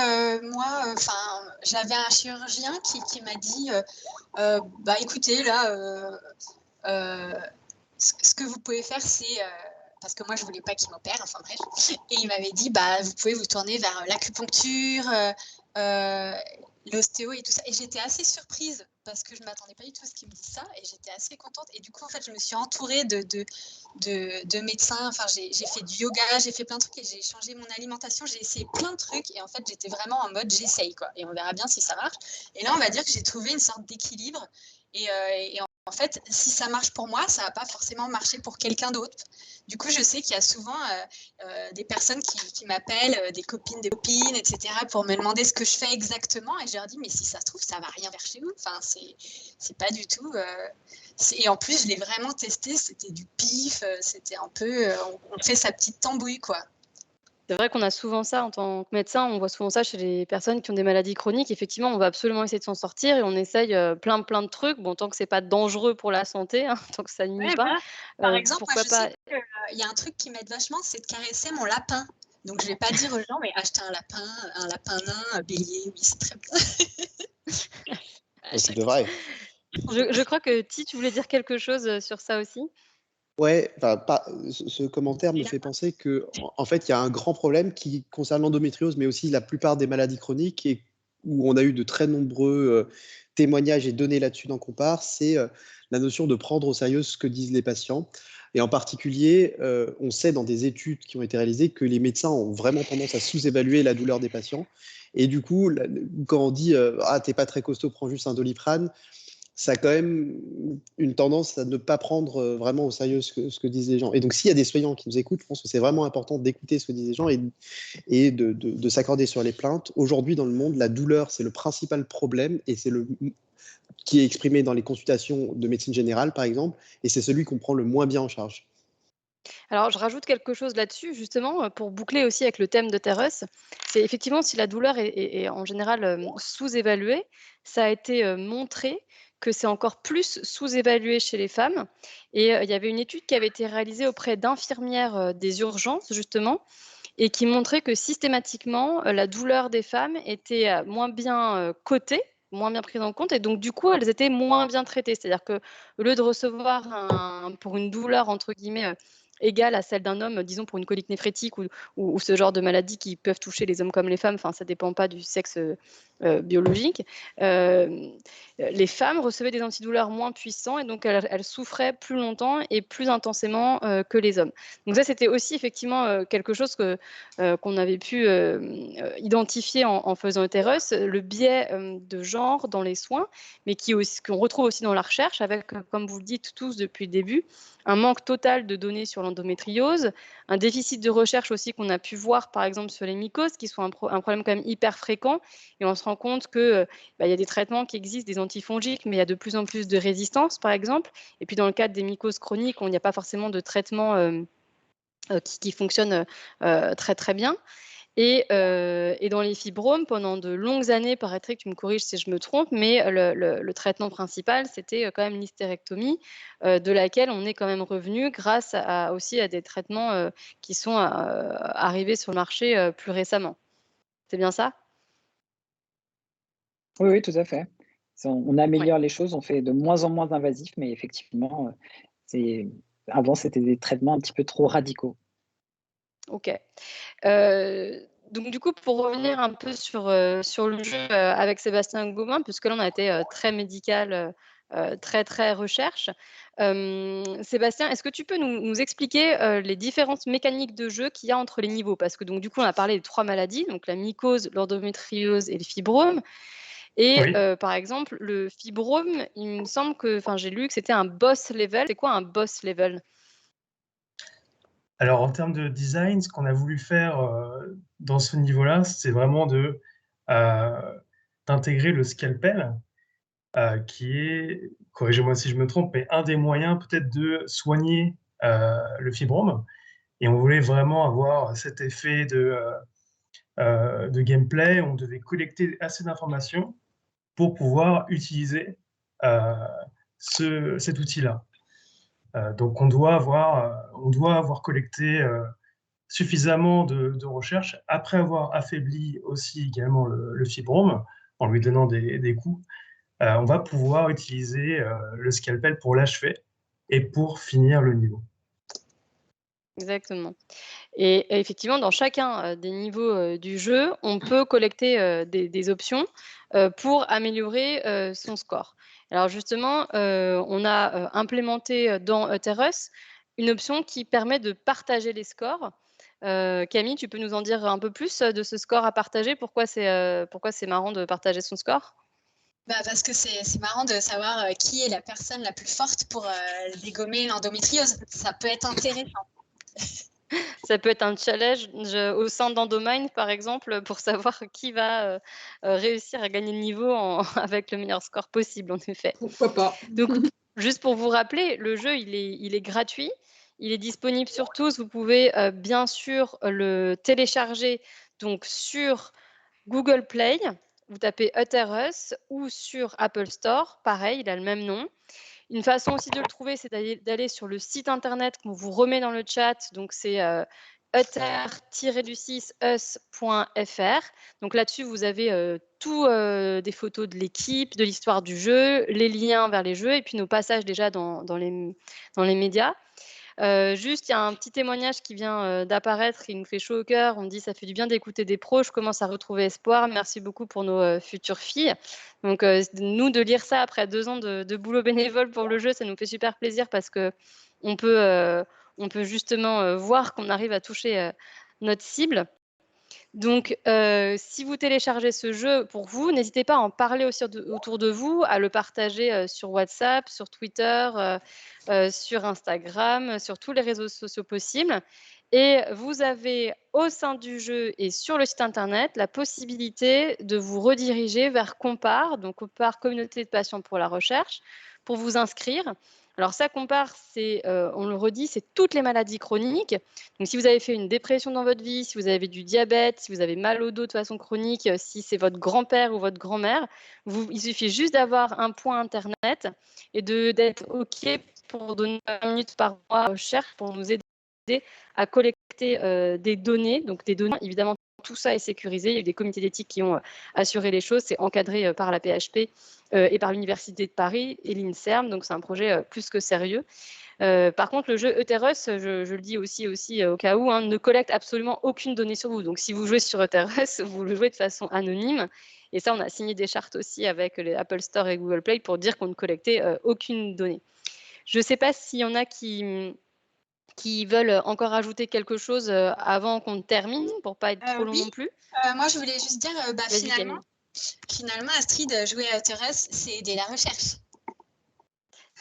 moi, j'avais un chirurgien qui m'a dit, bah, écoutez, là, ce que vous pouvez faire, c'est, parce que moi, je voulais pas qu'il m'opère, enfin bref, et il m'avait dit, bah, vous pouvez vous tourner vers l'acupuncture, l'ostéo et tout ça. Et j'étais assez surprise parce que je m'attendais pas du tout à ce qu'il me dise ça, et j'étais assez contente. Et du coup, en fait, je me suis entourée de médecins. Enfin, j'ai fait du yoga, j'ai fait plein de trucs et j'ai changé mon alimentation. J'ai essayé plein de trucs et en fait, j'étais vraiment en mode j'essaye quoi. Et on verra bien si ça marche. Et là, on va dire que j'ai trouvé une sorte d'équilibre. Et en fait, si ça marche pour moi, ça va pas forcément marcher pour quelqu'un d'autre. Du coup, je sais qu'il y a souvent des personnes qui m'appellent, des copines, etc., pour me demander ce que je fais exactement. Et je leur dis, mais si ça se trouve, ça va rien faire chez vous. Enfin, c'est pas du tout. Et en plus, je l'ai vraiment testé. C'était du pif. C'était un peu. On fait sa petite tambouille, quoi. C'est vrai qu'on a souvent ça en tant que médecin, on voit souvent ça chez les personnes qui ont des maladies chroniques. Effectivement, on va absolument essayer de s'en sortir et on essaye, plein de trucs. Bon, tant que c'est pas dangereux pour la santé, hein, tant que ça nuit Ouais, pas, voilà. Par exemple, moi, pourquoi je sais pas. qu'il y a un truc qui m'aide vachement, c'est de caresser mon lapin. Donc, je vais pas dire aux gens, mais achetez un lapin nain, un bélier, oui, c'est très bien. Tu devrais. Je crois que tu voulais dire quelque chose, sur ça aussi? Ouais, ce commentaire me fait penser que, en fait, il y a un grand problème qui concerne l'endométriose, mais aussi la plupart des maladies chroniques et où on a eu de très nombreux témoignages et données là-dessus dans Compare, c'est la notion de prendre au sérieux ce que disent les patients. Et en particulier, on sait dans des études qui ont été réalisées que les médecins ont vraiment tendance à sous-évaluer la douleur des patients. Et du coup, quand on dit ah, t'es pas très costaud, prends juste un Doliprane, ça a quand même une tendance à ne pas prendre vraiment au sérieux ce que disent les gens. Et donc, s'il y a des soignants qui nous écoutent, je pense que c'est vraiment important d'écouter ce que disent les gens et de s'accorder sur les plaintes. Aujourd'hui, dans le monde, la douleur, c'est le principal problème et c'est le qui est exprimé dans les consultations de médecine générale, par exemple, et c'est celui qu'on prend le moins bien en charge. Alors, je rajoute quelque chose là-dessus, justement, pour boucler aussi avec le thème de Terrace. C'est effectivement, si la douleur est en général sous-évaluée, ça a été montré que c'est encore plus sous-évalué chez les femmes. Et il y avait une étude qui avait été réalisée auprès d'infirmières des urgences, justement, et qui montrait que systématiquement, la douleur des femmes était moins bien cotée, moins bien prise en compte, et donc du coup, elles étaient moins bien traitées. C'est-à-dire que au lieu de recevoir pour une douleur, entre guillemets, égale à celle d'un homme, disons pour une colique néphrétique ou ce genre de maladies qui peuvent toucher les hommes comme les femmes, enfin ça ne dépend pas du sexe biologique, les femmes recevaient des antidouleurs moins puissants et donc elles souffraient plus longtemps et plus intensément que les hommes. Donc ça, c'était aussi effectivement quelque chose qu'on avait pu identifier en faisant Uterus, le biais de genre dans les soins, mais qu'on retrouve aussi dans la recherche avec, comme vous le dites tous depuis le début, un manque total de données sur l'endométriose, un déficit de recherche aussi qu'on a pu voir par exemple sur les mycoses, qui sont un problème quand même hyper fréquent, et on se rend compte que il y a des traitements qui existent, des antifongiques, mais il y a de plus en plus de résistance par exemple, et puis dans le cadre des mycoses chroniques, il n'y a pas forcément de traitement qui fonctionne très très bien. Et dans les fibromes, pendant de longues années, paraîtrait que tu me corriges si je me trompe, mais le traitement principal, c'était quand même l'hystérectomie, de laquelle on est quand même revenu grâce aussi à des traitements qui sont arrivés sur le marché plus récemment. C'est bien ça? Oui, oui, tout à fait. On améliore les choses, on fait de moins en moins invasif, mais effectivement, avant, c'était des traitements un petit peu trop radicaux. OK. Donc du coup, pour revenir un peu sur le jeu, avec Sébastien Gobain, puisque là, on a été, très médical, très, très recherche. Sébastien, est-ce que tu peux nous expliquer, les différentes mécaniques de jeu qu'il y a entre les niveaux? Parce que donc du coup, on a parlé de 3 maladies, donc la mycose, l'endométriose et le fibrome et Oui. par exemple, le fibrome, il me semble que enfin, j'ai lu que c'était un boss level. C'est quoi un boss level? Alors, en termes de design, ce qu'on a voulu faire dans ce niveau-là, c'est vraiment d'intégrer le scalpel, qui est, corrigez-moi si je me trompe, mais un des moyens peut-être de soigner le fibrome. Et on voulait vraiment avoir cet effet de gameplay. On devait collecter assez d'informations pour pouvoir utiliser cet outil-là. Donc, on doit avoir collecté suffisamment de recherche, après avoir affaibli aussi également le fibrome, en lui donnant des coups, on va pouvoir utiliser le scalpel pour l'achever et pour finir le niveau. Exactement. Et effectivement, dans chacun, des niveaux, du jeu, on peut collecter, des options, pour améliorer, son score. Alors justement, on a, implémenté, dans Euterus une option qui permet de partager les scores. Camille, tu peux nous en dire un peu plus, de ce score à partager? Pourquoi c'est marrant de partager son score? Bah, parce que c'est marrant de savoir qui est la personne la plus forte pour dégommer l'endométriose. Ça peut être intéressant. Ça peut être un challenge au sein d'Endomind, par exemple, pour savoir qui va, réussir à gagner le niveau avec le meilleur score possible, en effet. Pourquoi pas? Donc, juste pour vous rappeler, le jeu, il est gratuit. Il est disponible sur tous. Vous pouvez, bien sûr, le télécharger donc sur Google Play. Vous tapez Euterus ou sur Apple Store. Pareil, il a le même nom. Une façon aussi de le trouver, c'est d'aller sur le site internet qu'on vous remet dans le chat. Donc, c'est euter-us.fr. Donc là-dessus, vous avez tout des photos de l'équipe, de l'histoire du jeu, les liens vers les jeux et puis nos passages déjà dans les médias. Juste, il y a un petit témoignage qui vient d'apparaître, il nous fait chaud au cœur. On dit: «Ça fait du bien d'écouter des pros, je commence à retrouver espoir. Merci beaucoup pour nos futures filles». Donc, nous, de lire ça après 2 ans de boulot bénévole pour le jeu, ça nous fait super plaisir parce qu'on peut, on peut justement voir qu'on arrive à toucher notre cible. Donc, si vous téléchargez ce jeu pour vous, n'hésitez pas à en parler aussi autour de vous, à le partager sur WhatsApp, sur Twitter, sur Instagram, sur tous les réseaux sociaux possibles. Et vous avez au sein du jeu et sur le site internet la possibilité de vous rediriger vers Compare, donc Compare Communauté de patients pour la recherche, pour vous inscrire. Alors ça, Compare, c'est, on le redit, c'est toutes les maladies chroniques. Donc, si vous avez fait une dépression dans votre vie, si vous avez du diabète, si vous avez mal au dos de façon chronique, si c'est votre grand-père ou votre grand-mère, il suffit juste d'avoir un point internet et d'être OK pour donner 20 minutes par mois aux recherche pour nous aider à collecter des données. Donc, des données, évidemment, tout ça est sécurisé. Il y a eu des comités d'éthique qui ont assuré les choses. C'est encadré par la PHP et par l'Université de Paris et l'INSERM. Donc, c'est un projet plus que sérieux. Par contre, le jeu Euterus, je le dis aussi au cas où, hein, ne collecte absolument aucune donnée sur vous. Donc, si vous jouez sur Euterus, vous le jouez de façon anonyme. Et ça, on a signé des chartes aussi avec les Apple Store et Google Play pour dire qu'on ne collectait aucune donnée. Je ne sais pas s'il y en a qui veulent encore ajouter quelque chose avant qu'on termine, pour pas être trop long Oui. non plus. Moi, je voulais juste dire, Vas-y, Camille. finalement, Astrid, jouer à Euterus, c'est aider la recherche.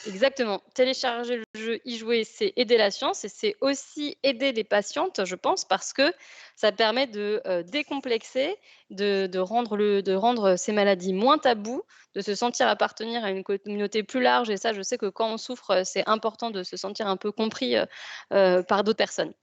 Exactement. Télécharger le jeu, y jouer, c'est aider la science et c'est aussi aider les patientes, je pense, parce que ça permet de décomplexer, de rendre ces maladies moins tabous, de se sentir appartenir à une communauté plus large. Et ça, je sais que quand on souffre, c'est important de se sentir un peu compris par d'autres personnes.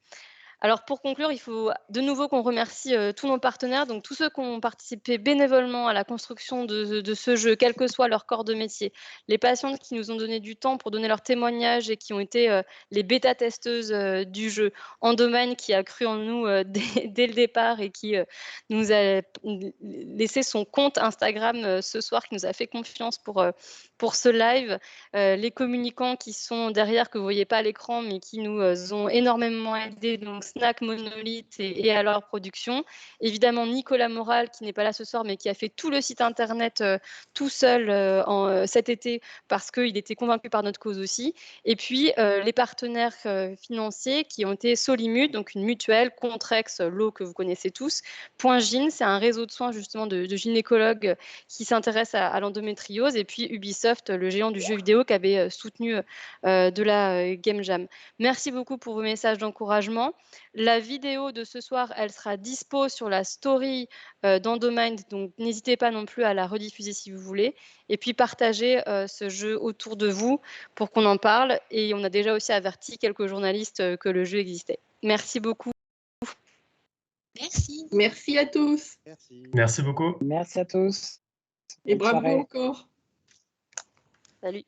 Alors pour conclure, il faut de nouveau qu'on remercie tous nos partenaires, donc tous ceux qui ont participé bénévolement à la construction de ce jeu, quel que soit leur corps de métier. Les patientes qui nous ont donné du temps pour donner leur témoignage et qui ont été les bêta-testeuses du jeu. Endomain qui a cru en nous dès le départ et qui nous a laissé son compte Instagram ce soir, qui nous a fait confiance pour ce live. Les communicants qui sont derrière, que vous ne voyez pas à l'écran, mais qui nous ont énormément aidés, donc Snack, Monolith et à leur production. Évidemment, Nicolas Moral, qui n'est pas là ce soir, mais qui a fait tout le site internet tout seul cet été, parce qu'il était convaincu par notre cause aussi. Et puis, les partenaires financiers qui ont été Solimut, donc une mutuelle, Contrex, l'eau que vous connaissez tous. Point Gyn, c'est un réseau de soins justement de gynécologues qui s'intéressent à l'endométriose. Et puis Ubisoft, le géant du jeu vidéo, qui avait soutenu de la Game Jam. Merci beaucoup pour vos messages d'encouragement. La vidéo de ce soir, elle sera dispo sur la story d'Endomind, donc n'hésitez pas non plus à la rediffuser si vous voulez. Et puis partagez ce jeu autour de vous pour qu'on en parle. Et on a déjà aussi averti quelques journalistes que le jeu existait. Merci beaucoup. Merci. Merci à tous. Merci beaucoup. Merci à tous. Et Bonne bravo soirée. encore. Salut.